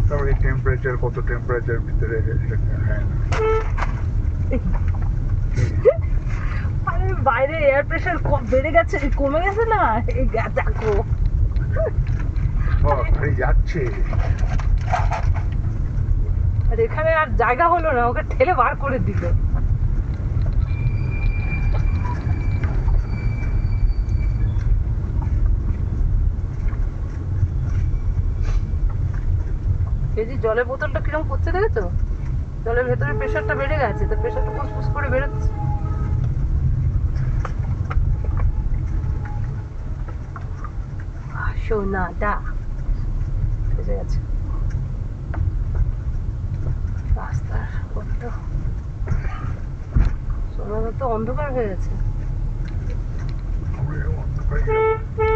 তারপরে টেম্পারেচার কত টেম্পারেচার ভিতরে হ্যাঁ আরে বাইরে এয়ার প্রেশার বেড়ে গেছে, কমে গেছে না, এই দেখো গাড়ি যাচ্ছে। আর এখানে আর জায়গা হলো না, ওকে ঠেলে বার করে দিল। এই যে জলের বোতলটা কিরকম করছে দেখেছো, জলের ভেতরে প্রেশারটা বেড়ে গেছে, তো প্রেশারটা ফুসফুস করে বেরোচ্ছে। সোনাটা ভেসে গেছে রাস্তার বড্ড সোনাটা তো অন্ধকার হয়ে গেছে। অন্ধকার